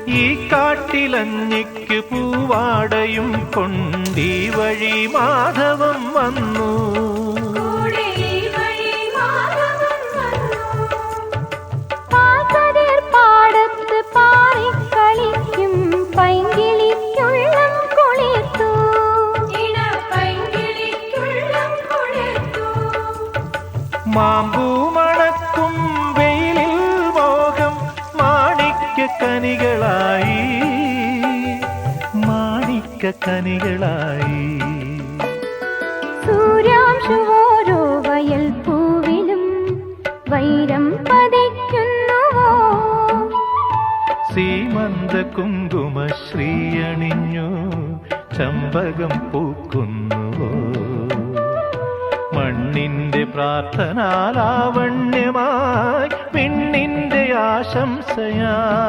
ഈ കാട്ടിലഞ്ഞിക്ക് പൂവാടയും കൊണ്ടീ വഴി മാധവം വന്നു. പാടത്ത് പാറിക്കളിക്കും പൈങ്കിളിക്കുള്ളം കുളിർത്തു. മാമ്പൂ മണക്കും വെയിലിൽ മോഹം മാണിക്യക്കനികളായി, മാണിക്യക്കനികളായി. സൂര്യാംശുവോരോ വയൽ പൂവിലും വൈരം പതിക്കുന്നുവോ. സീമന്ത കുങ്കുമശ്രീയണിഞ്ഞു ചമ്പകം പൂക്കുന്നുവോ. മണ്ണിന്റെ പ്രാർത്ഥനാലാവണ്യമായി വിണ്ണിന്റെ ആശംസയാ.